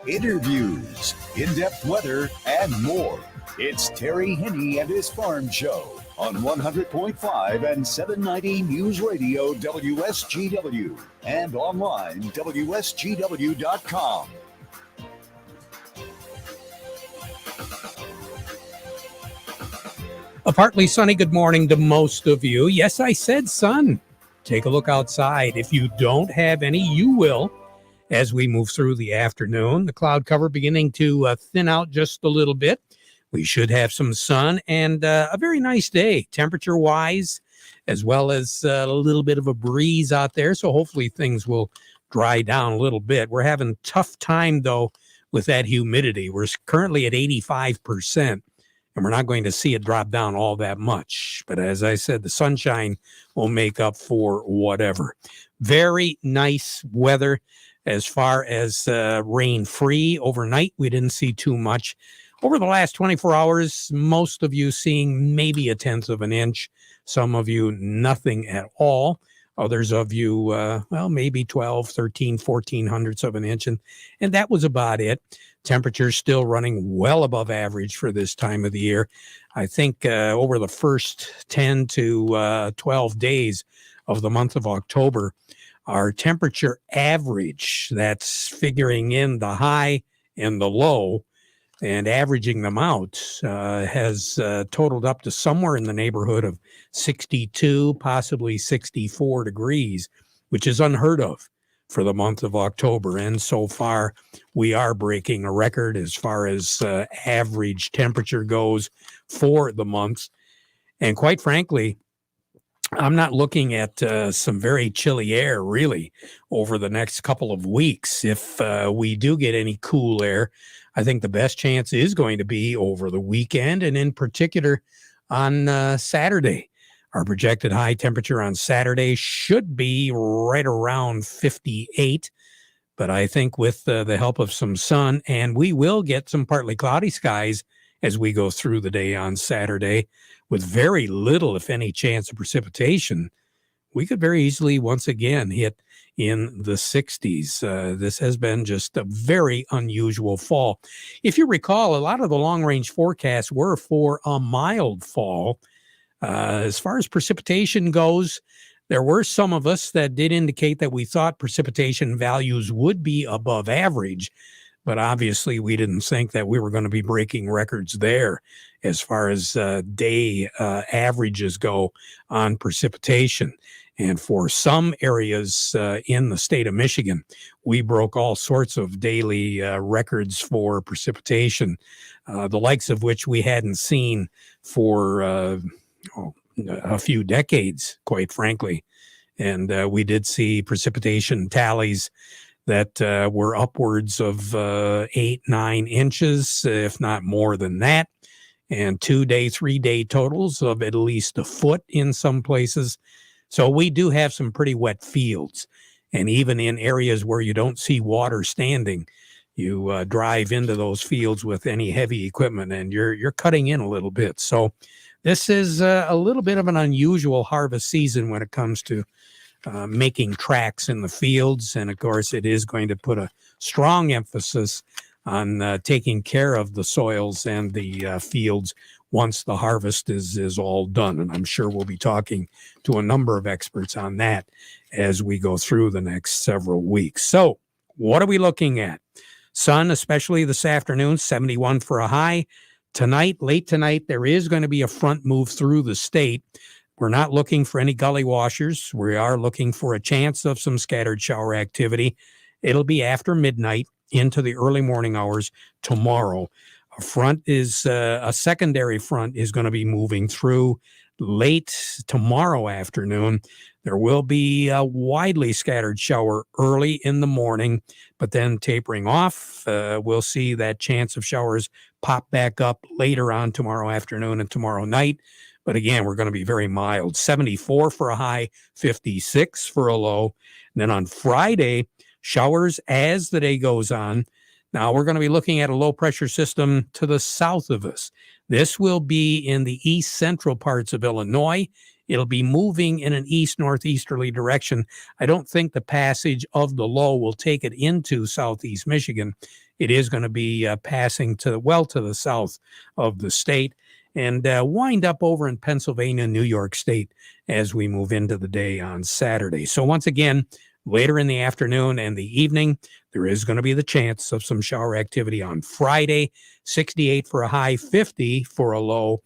interviews, in-depth weather, and more. It's Terry Henne and his Farm Show on 100.5 and 790 News Radio WSGW and online WSGW.com. A partly sunny good morning to most of you. Yes, I said sun. Take a look outside. If you don't have any, you will as we move through the afternoon. The cloud cover beginning to thin out just a little bit. We should have some sun and a very nice day, temperature-wise, as well as a little bit of a breeze out there. So hopefully things will dry down a little bit. We're having a tough time, though, with that humidity. We're currently at 85%. And we're not going to see it drop down all that much. But as I said, the sunshine will make up for whatever. Very nice weather as far as rain-free. Overnight, we didn't see too much. Over the last 24 hours, most of you seeing maybe a tenth of an inch. Some of you, nothing at all. Others of you, maybe 12, 13, 14 hundredths of an inch. And that was about it. Temperatures still running well above average for this time of the year. I think over the first 10 to 12 days of the month of October, our temperature average, that's figuring in the high and the low and averaging them out, has totaled up to somewhere in the neighborhood of 62, possibly 64 degrees, which is unheard of for the month of October. And so far, we are breaking a record as far as average temperature goes for the month. And quite frankly, I'm not looking at some very chilly air, really, over the next couple of weeks. If we do get any cool air, I think the best chance is going to be over the weekend, and in particular on Saturday. Our projected high temperature on Saturday should be right around 58, but I think with the help of some sun, and we will get some partly cloudy skies as we go through the day on Saturday, with very little, if any, chance of precipitation, we could very easily once again hit in the 60s. This has been just a very unusual fall. If you recall, a lot of the long-range forecasts were for a mild fall. As far as precipitation goes, there were some of us that did indicate that we thought precipitation values would be above average, but obviously we didn't think that we were going to be breaking records there as far as day averages go on precipitation. And for some areas in the state of Michigan, we broke all sorts of daily records for precipitation, the likes of which we hadn't seen for a few decades, quite frankly. And we did see precipitation tallies that were upwards of 8, 9 inches, if not more than that, and 2-day, 3-day totals of at least a foot in some places. So we do have some pretty wet fields. And even in areas where you don't see water standing, you drive into those fields with any heavy equipment and you're cutting in a little bit. So this is a little bit of an unusual harvest season when it comes to making tracks in the fields. And of course, it is going to put a strong emphasis on taking care of the soils and the fields once the harvest is all done. And I'm sure we'll be talking to a number of experts on that as we go through the next several weeks. So what are we looking at? Sun, especially this afternoon, 71 for a high. Tonight, late tonight, there is going to be a front move through the state. We're not looking for any gully washers. We are looking for a chance of some scattered shower activity. It'll be after midnight into the early morning hours tomorrow. A secondary front is going to be moving through late tomorrow afternoon. There will be a widely scattered shower early in the morning, but then tapering off. We'll see that chance of showers pop back up later on tomorrow afternoon and tomorrow night. But again, we're going to be very mild. 74 for a high, 56 for a low. And then on Friday, showers as the day goes on. Now we're going to be looking at a low pressure system to the south of us. This will be in the east central parts of Illinois. It'll be moving in an east-northeasterly direction. I don't think the passage of the low will take it into southeast Michigan. It is going to be passing to the south of the state and wind up over in Pennsylvania, New York State as we move into the day on Saturday. So once again, later in the afternoon and the evening, there is going to be the chance of some shower activity on Friday, 68 for a high, 50 for a low,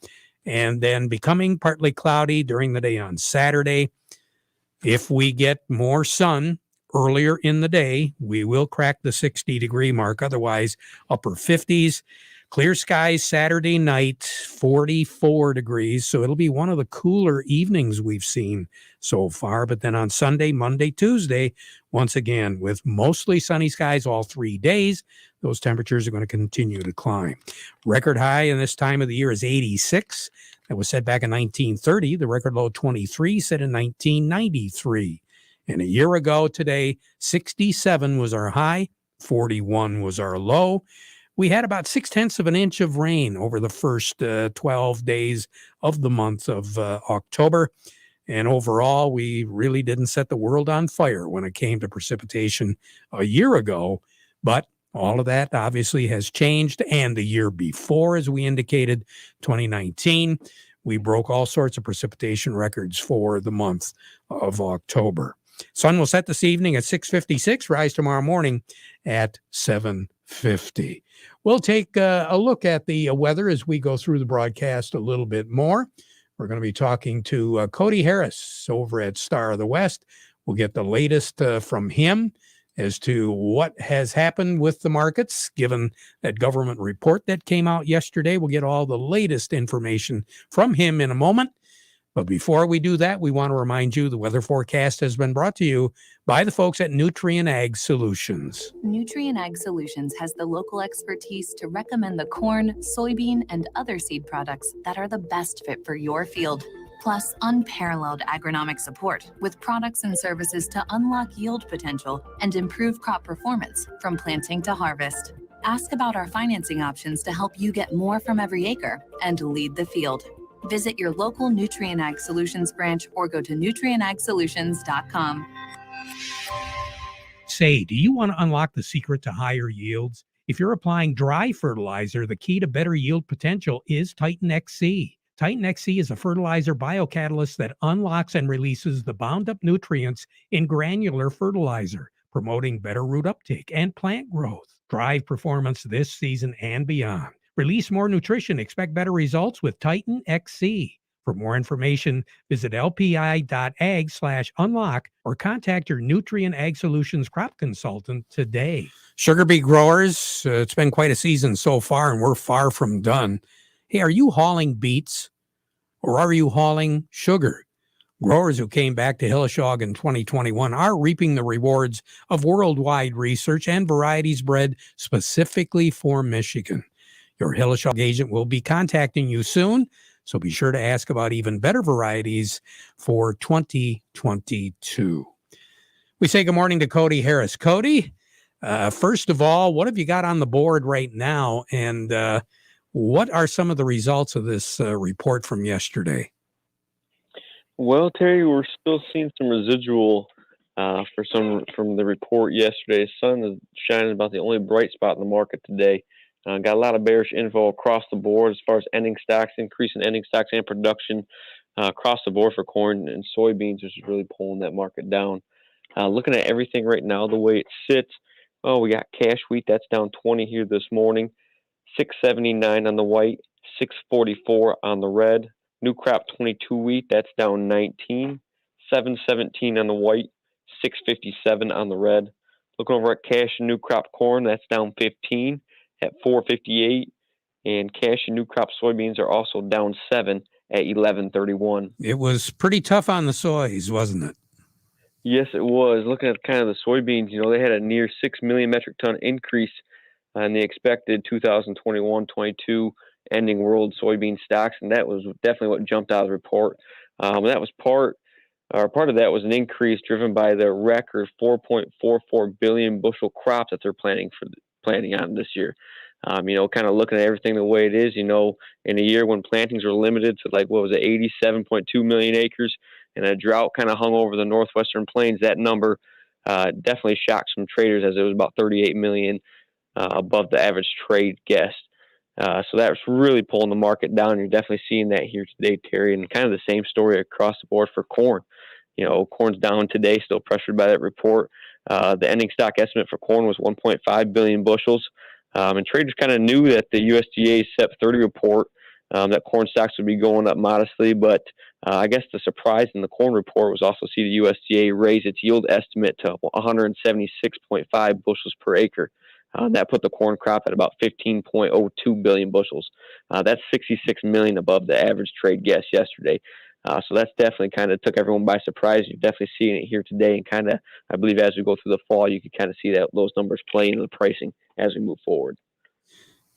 and then becoming partly cloudy during the day on Saturday. If we get more sun earlier in the day, we will crack the 60-degree mark. Otherwise, upper 50s. Clear skies Saturday night, 44 degrees. So it'll be one of the cooler evenings we've seen so far. But then on Sunday, Monday, Tuesday, once again, with mostly sunny skies all 3 days, those temperatures are going to continue to climb. Record high in this time of the year is 86. That was set back in 1930. The record low 23 set in 1993. And a year ago today, 67 was our high, 41 was our low. We had about 0.6 of an inch of rain over the first 12 days of the month of October. And overall, we really didn't set the world on fire when it came to precipitation a year ago. But all of that obviously has changed. And the year before, as we indicated, 2019, we broke all sorts of precipitation records for the month of October. Sun will set this evening at 6:56, rise tomorrow morning at 7:50. We'll take a look at the weather as we go through the broadcast a little bit more. We're going to be talking to Cody Harris over at Star of the West. We'll get the latest from him as to what has happened with the markets, given that government report that came out yesterday. We'll get all the latest information from him in a moment. But before we do that, we want to remind you the weather forecast has been brought to you by the folks at Nutrien Ag Solutions. Nutrien Ag Solutions has the local expertise to recommend the corn, soybean, and other seed products that are the best fit for your field. Plus, unparalleled agronomic support with products and services to unlock yield potential and improve crop performance from planting to harvest. Ask about our financing options to help you get more from every acre and lead the field. Visit your local Nutrien Ag Solutions branch or go to nutrienagsolutions.com. Say, do you want to unlock the secret to higher yields? If you're applying dry fertilizer, the key to better yield potential is Titan XC. Titan XC is a fertilizer biocatalyst that unlocks and releases the bound-up nutrients in granular fertilizer, promoting better root uptake and plant growth. Drive performance this season and beyond. Release more nutrition. Expect better results with Titan XC. For more information, visit lpi.ag/unlock or contact your Nutrien Ag Solutions crop consultant today. Sugar beet growers, it's been quite a season so far, and we're far from done. Hey, are you hauling beets or are you hauling sugar? Growers who came back to Hilleshogue in 2021 are reaping the rewards of worldwide research and varieties bred specifically for Michigan. Your Hilleshogue agent will be contacting you soon, so be sure to ask about even better varieties for 2022. We say good morning to Cody Harris. Cody, first of all, what have you got on the board right now, and what are some of the results of this report from yesterday? Well, Terry, we're still seeing some residual from the report yesterday. The sun is shining about the only bright spot in the market today. Got a lot of bearish info across the board as far as ending stocks, increase in ending stocks and production across the board for corn and soybeans, which is really pulling that market down. Looking at everything right now, the way it sits, we got cash wheat, that's down 20 here this morning, 679 on the white, 644 on the red. New crop 22 wheat, that's down 19, 717 on the white, 657 on the red. Looking over at cash and new crop corn, that's down 15 at 458, and cash and new crop soybeans are also down 7 at 1131. It was pretty tough on the soys, wasn't it? Yes, it was. Looking at kind of the soybeans, they had a near 6 million metric ton increase in the expected 2021-22 ending world soybean stocks, and that was definitely what jumped out of the report. That was part of that was an increase driven by the record 4.44 billion bushel crop that they're planning on this year. Kind of looking at everything the way it is, in a year when plantings were limited to 87.2 million acres, and a drought kind of hung over the northwestern plains, that number definitely shocked some traders, as it was about 38 million above the average trade guess. So that's really pulling the market down. You're definitely seeing that here today, Terry, and kind of the same story across the board for corn. Corn's down today, still pressured by that report. The ending stock estimate for corn was 1.5 billion bushels. And traders kind of knew that the USDA SEP 30 report that corn stocks would be going up modestly, but I guess the surprise in the corn report was also see the USDA raise its yield estimate to 176.5 bushels per acre. That put the corn crop at about 15.02 billion bushels. That's 66 million above the average trade guess yesterday. So that's definitely kind of took everyone by surprise. You're definitely seeing it here today, and kind of, I believe, as we go through the fall, you can kind of see that those numbers play into the pricing as we move forward.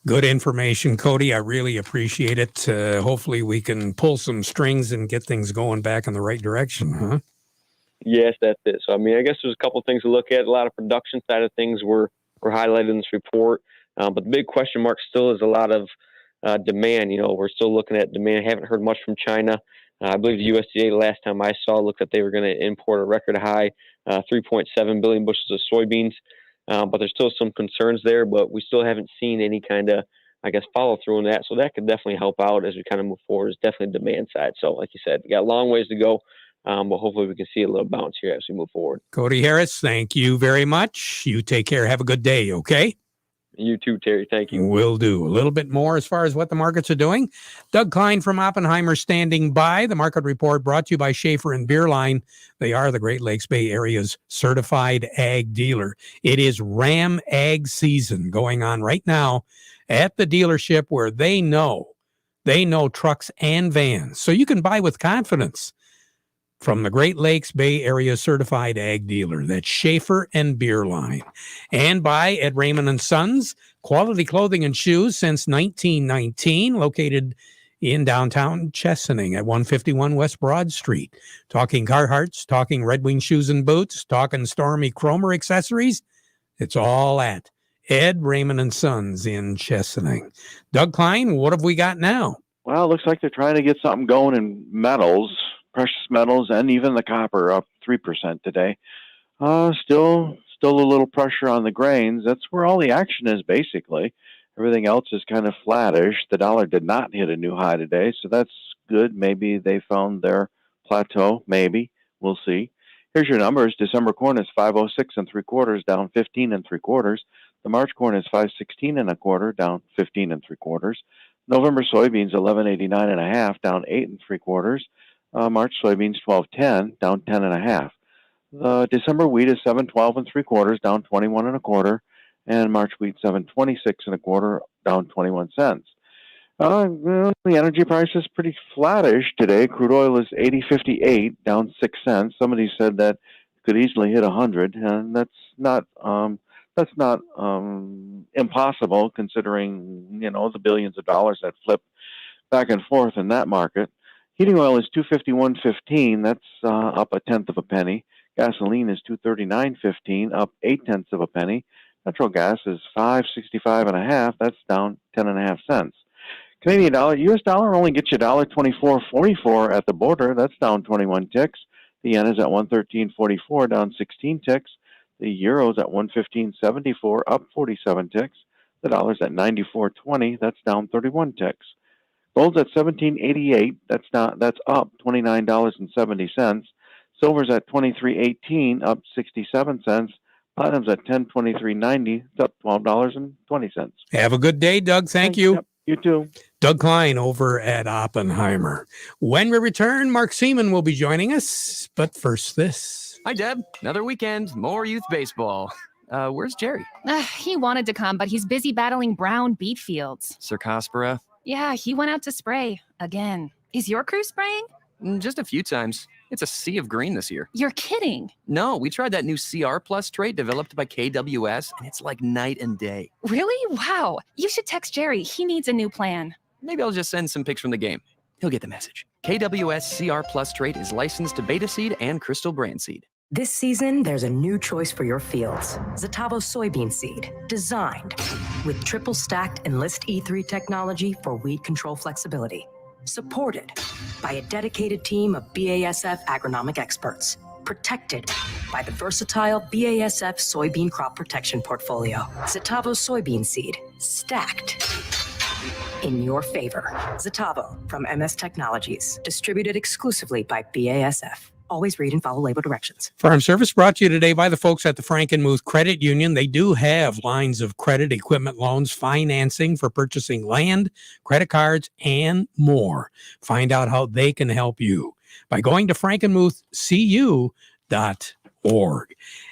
Good information, Cody. I really appreciate it. Hopefully we can pull some strings and get things going back in the right direction, huh? Yes, that's it. So, I guess there's a couple of things to look at. A lot of production side of things were highlighted in this report. But the big question mark still is a lot of demand. We're still looking at demand. I haven't heard much from China. I believe the USDA, last time I saw, looked like they were going to import a record high 3.7 billion bushels of soybeans. But there's still some concerns there, but we still haven't seen any kind of, follow through on that. So that could definitely help out as we kind of move forward. It's definitely demand side. So like you said, we got a long ways to go, but hopefully we can see a little bounce here as we move forward. Cody Harris, thank you very much. You take care. Have a good day, okay? You too, Terry. Thank you. Will do. A little bit more as far as what the markets are doing. Doug Klein from Oppenheimer standing by. The market report brought to you by Schaefer and Beerline. They are the Great Lakes Bay Area's certified ag dealer. It is Ram Ag season going on right now at the dealership where they know trucks and vans. So you can buy with confidence from the Great Lakes Bay Area certified ag dealer. That's Schaefer and Beerline. And by at Raymond & Sons, quality clothing and shoes since 1919, located in downtown Chesaning at 151 West Broad Street. Talking Carhartts, talking Red Wing shoes and boots, talking Stormy Cromer accessories. It's all at Ed Raymond & Sons in Chesaning. Doug Klein, what have we got now? Well, it looks like they're trying to get something going in metals. Precious metals, and even the copper up 3% today. Still a little pressure on the grains. That's where all the action is, basically. Everything else is kind of flattish. The dollar did not hit a new high today, so that's good. Maybe they found their plateau. Maybe. We'll see. Here's your numbers. December corn is 506 3/4, down 15 3/4. The March corn is 516 1/4, down 15 3/4. November soybeans 1189 1/2, down 8 3/4. March soybeans 1210, down 10 1/2. The December wheat is 712 3/4, down 21 1/4, and March wheat 726 1/4, down 21 cents. The energy price is pretty flattish today. Crude oil is 80.58, down 6 cents. Somebody said that could easily hit 100, and that's not impossible considering the billions of dollars that flip back and forth in that market. Heating oil is $251.15. That's up 1/10 of a penny. Gasoline is $239.15, up 0.8 of a penny. Natural gas is $5.65 1/2. That's down 10 1/2 cents. Canadian dollar, U.S. dollar only gets you $1.2444 at the border. That's down 21 ticks. The yen is at 113.44, down 16 ticks. The euro is at 115.74, up 47 ticks. The dollar's at 94.20. That's down 31 ticks. Gold's at $17.88. That's up $29.70. Silver's at $23.18, up 67 cents. Platinum's at $10.23.90. It's up $12.20. Have a good day, Doug. Thank you. Yep, you too. Doug Klein over at Oppenheimer. When we return, Mark Seaman will be joining us. But first, this. Hi, Deb. Another weekend, more youth baseball. Where's Jerry? He wanted to come, but he's busy battling brown beet fields. Cercospora? Yeah, he went out to spray again. Is your crew spraying? Just a few times. It's a sea of green this year. You're kidding. No, we tried that new CR Plus trait developed by KWS, and it's like night and day. Really? Wow. You should text Jerry. He needs a new plan. Maybe I'll just send some pics from the game. He'll get the message. KWS CR Plus trait is licensed to Beta Seed and Crystal Brand Seed. This season, there's a new choice for your fields. Zetavo soybean seed, designed with triple stacked Enlist E3 technology for weed control flexibility. Supported by a dedicated team of BASF agronomic experts. Protected by the versatile BASF soybean crop protection portfolio. Zetavo soybean seed, stacked in your favor. Zetavo from MS Technologies, distributed exclusively by BASF. Always read and follow label directions. Farm Service brought to you today by the folks at the Frankenmuth Credit Union. They do have lines of credit, equipment loans, financing for purchasing land, credit cards, and more. Find out how they can help you by going to frankenmuthcu.org.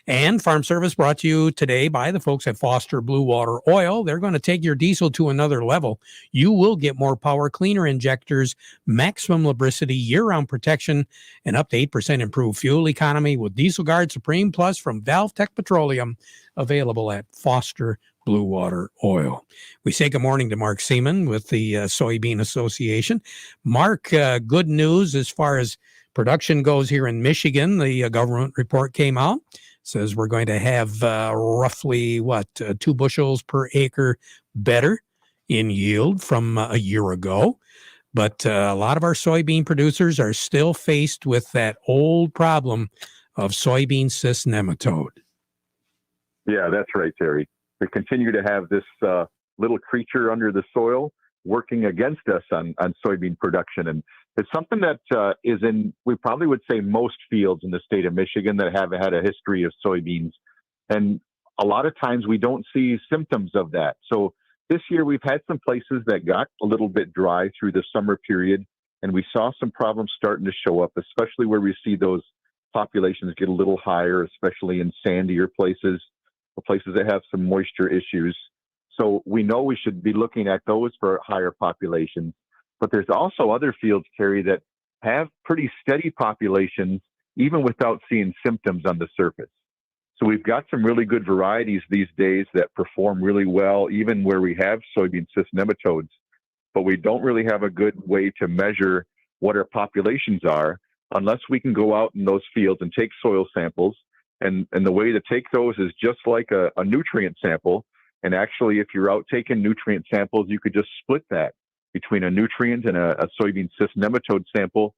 And Farm Service brought to you today by the folks at Foster Blue Water Oil. They're going to take your diesel to another level. You will get more power, cleaner injectors, maximum lubricity, year-round protection, and up to 8% improved fuel economy with Diesel Guard Supreme Plus from Valve Tech Petroleum, available at Foster Blue Water Oil. We say good morning to Mark Seaman with the Soybean Association. Mark, good news as far as production goes here in Michigan. The government report came out. Says we're going to have roughly, 2 bushels per acre better in yield from a year ago. But a lot of our soybean producers are still faced with that old problem of soybean cyst nematode. Yeah, that's right, Terry. We continue to have this little creature under the soil working against us on soybean production. And it's something that is in, we probably would say, most fields in the state of Michigan that have had a history of soybeans. And a lot of times we don't see symptoms of that. So this year we've had some places that got a little bit dry through the summer period, and we saw some problems starting to show up, especially where we see those populations get a little higher, especially in sandier places, or places that have some moisture issues. So we know we should be looking at those for higher populations. But there's also other fields, Terry, that have pretty steady populations, even without seeing symptoms on the surface. So we've got some really good varieties these days that perform really well, even where we have soybean cyst nematodes. But we don't really have a good way to measure what our populations are unless we can go out in those fields and take soil samples. And the way to take those is just like a nutrient sample. And actually, if you're out taking nutrient samples, you could just split that between a nutrient and a soybean cyst nematode sample.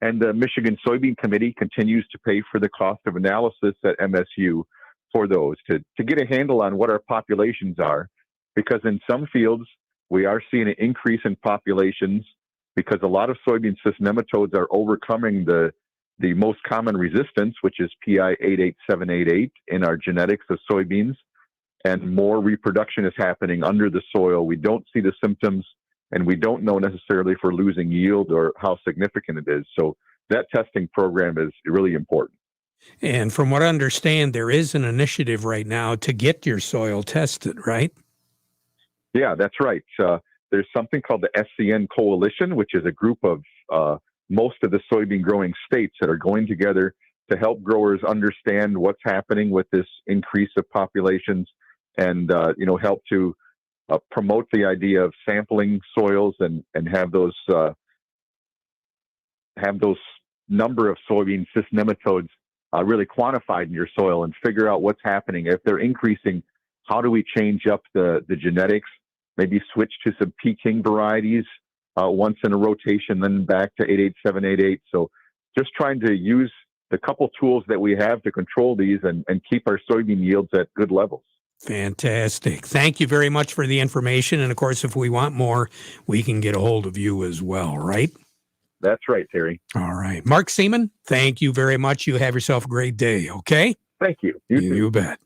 And the Michigan Soybean Committee continues to pay for the cost of analysis at MSU for those to get a handle on what our populations are. Because in some fields, we are seeing an increase in populations because a lot of soybean cyst nematodes are overcoming the most common resistance, which is PI 88788 in our genetics of soybeans. And more reproduction is happening under the soil. We don't see the symptoms, and we don't know necessarily if we're losing yield or how significant it is. So that testing program is really important. And from what I understand, there is an initiative right now to get your soil tested, right? Yeah, that's right. There's something called the Scn Coalition, which is a group of most of the soybean growing states that are going together to help growers understand what's happening with this increase of populations and, help to promote the idea of sampling soils and have those number of soybean cyst nematodes really quantified in your soil and figure out what's happening. If they're increasing, how do we change up the genetics? Maybe switch to some Peking varieties once in a rotation, then back to 88788. So just trying to use the couple tools that we have to control these and keep our soybean yields at good levels. Fantastic. Thank you very much for the information. And of course, if we want more, we can get a hold of you as well, right? That's right, Terry. All right. Mark Seaman, thank you very much. You have yourself a great day, okay? Thank you. You bet.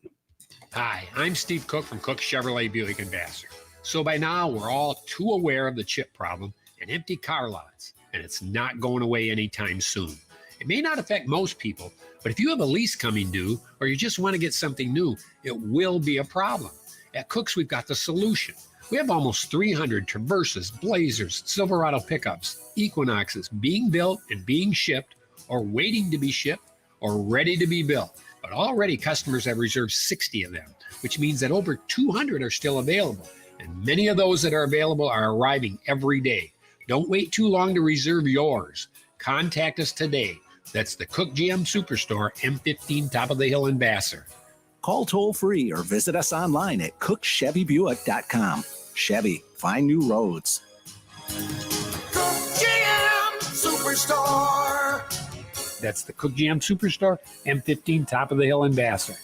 Hi, I'm Steve Cook from Cook Chevrolet Buick and Vassar. So by now, we're all too aware of the chip problem and empty car lots, and it's not going away anytime soon. It may not affect most people, but if you have a lease coming due or you just want to get something new, it will be a problem. At Cook's, we've got the solution. We have almost 300 Traverses, Blazers, Silverado pickups, Equinoxes being built and being shipped or waiting to be shipped or ready to be built. But already customers have reserved 60 of them, which means that over 200 are still available. And many of those that are available are arriving every day. Don't wait too long to reserve yours. Contact us today. That's the Cook GM Superstore, M15 Top of the Hill in Vassar. Call toll-free or visit us online at cookchevybuick.com. Chevy, find new roads. Cook GM Superstore. That's the Cook GM Superstore, M15 Top of the Hill in Vassar.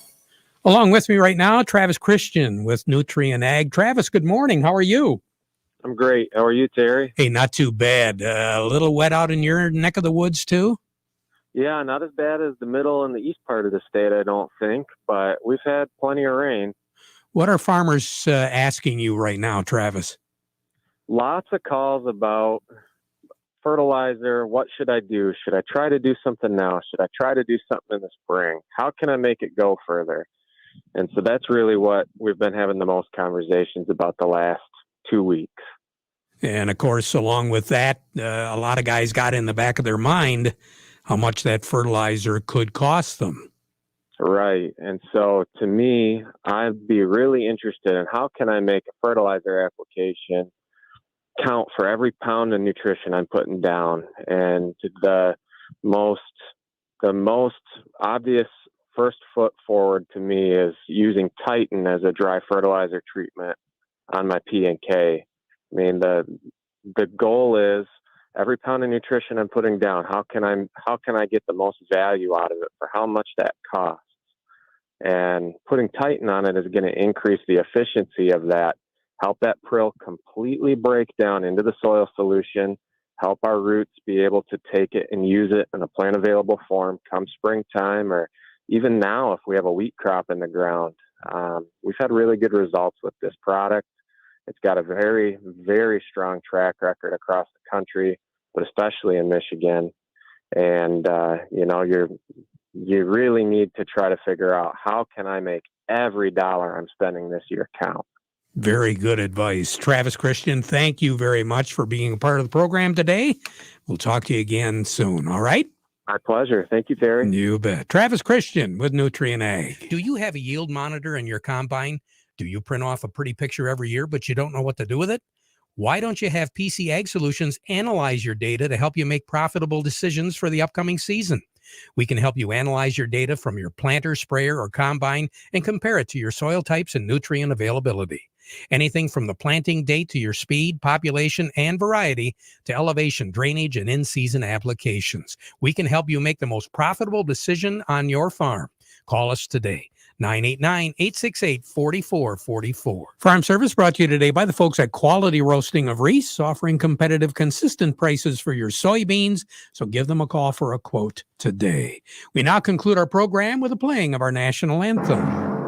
Along with me right now, Travis Christian with Nutrient Ag. Travis, good morning. How are you? I'm great. How are you, Terry? Hey, not too bad. A little wet out in your neck of the woods, too? Yeah, not as bad as the middle and the east part of the state, I don't think, but we've had plenty of rain. What are farmers asking you right now, Travis? Lots of calls about fertilizer. What should I do? Should I try to do something now? Should I try to do something in the spring? How can I make it go further? And so that's really what we've been having the most conversations about the last 2 weeks. And of course, along with that, a lot of guys got in the back of their mind how much that fertilizer could cost them. Right. And so to me, I'd be really interested in how can I make a fertilizer application count for every pound of nutrition I'm putting down. And the most obvious first foot forward to me is using Titan as a dry fertilizer treatment on my P and K. I mean, the goal is every pound of nutrition I'm putting down, how can I get the most value out of it for how much that costs? And putting Titan on it is going to increase the efficiency of that, help that prill completely break down into the soil solution, help our roots be able to take it and use it in a plant available form come springtime, or even now if we have a wheat crop in the ground. We've had really good results with this product. It's got a very, very strong track record across the country, but especially in Michigan. And, you really need to try to figure out how can I make every dollar I'm spending this year count. Very good advice. Travis Christian, thank you very much for being a part of the program today. We'll talk to you again soon, all right? My pleasure. Thank you, Terry. You bet. Travis Christian with Nutrient Ag. Do you have a yield monitor in your combine? Do you print off a pretty picture every year, but you don't know what to do with it? Why don't you have PC Ag Solutions analyze your data to help you make profitable decisions for the upcoming season? We can help you analyze your data from your planter, sprayer, or combine and compare it to your soil types and nutrient availability. Anything from the planting date to your speed, population, and variety to elevation, drainage, and in-season applications. We can help you make the most profitable decision on your farm. Call us today. 989-868-4444. Farm Service brought to you today by the folks at Quality Roasting of Reese, offering competitive, consistent prices for your soybeans. So give them a call for a quote today. We now conclude our program with a playing of our national anthem.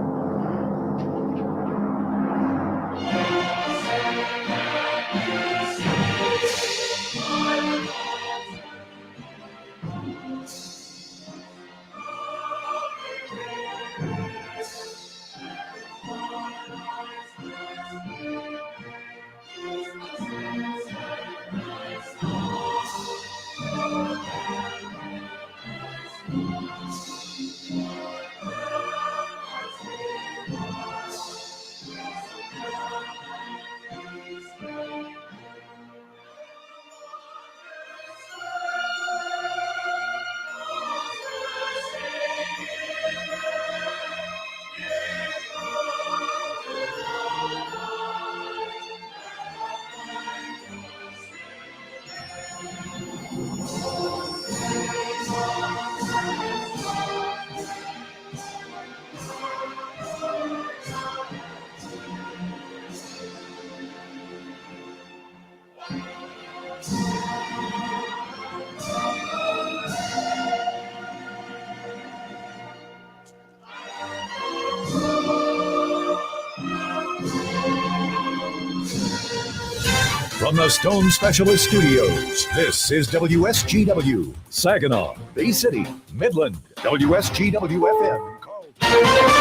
From the Stone Specialist Studios, this is WSGW, Saginaw, Bay City, Midland, WSGW FM.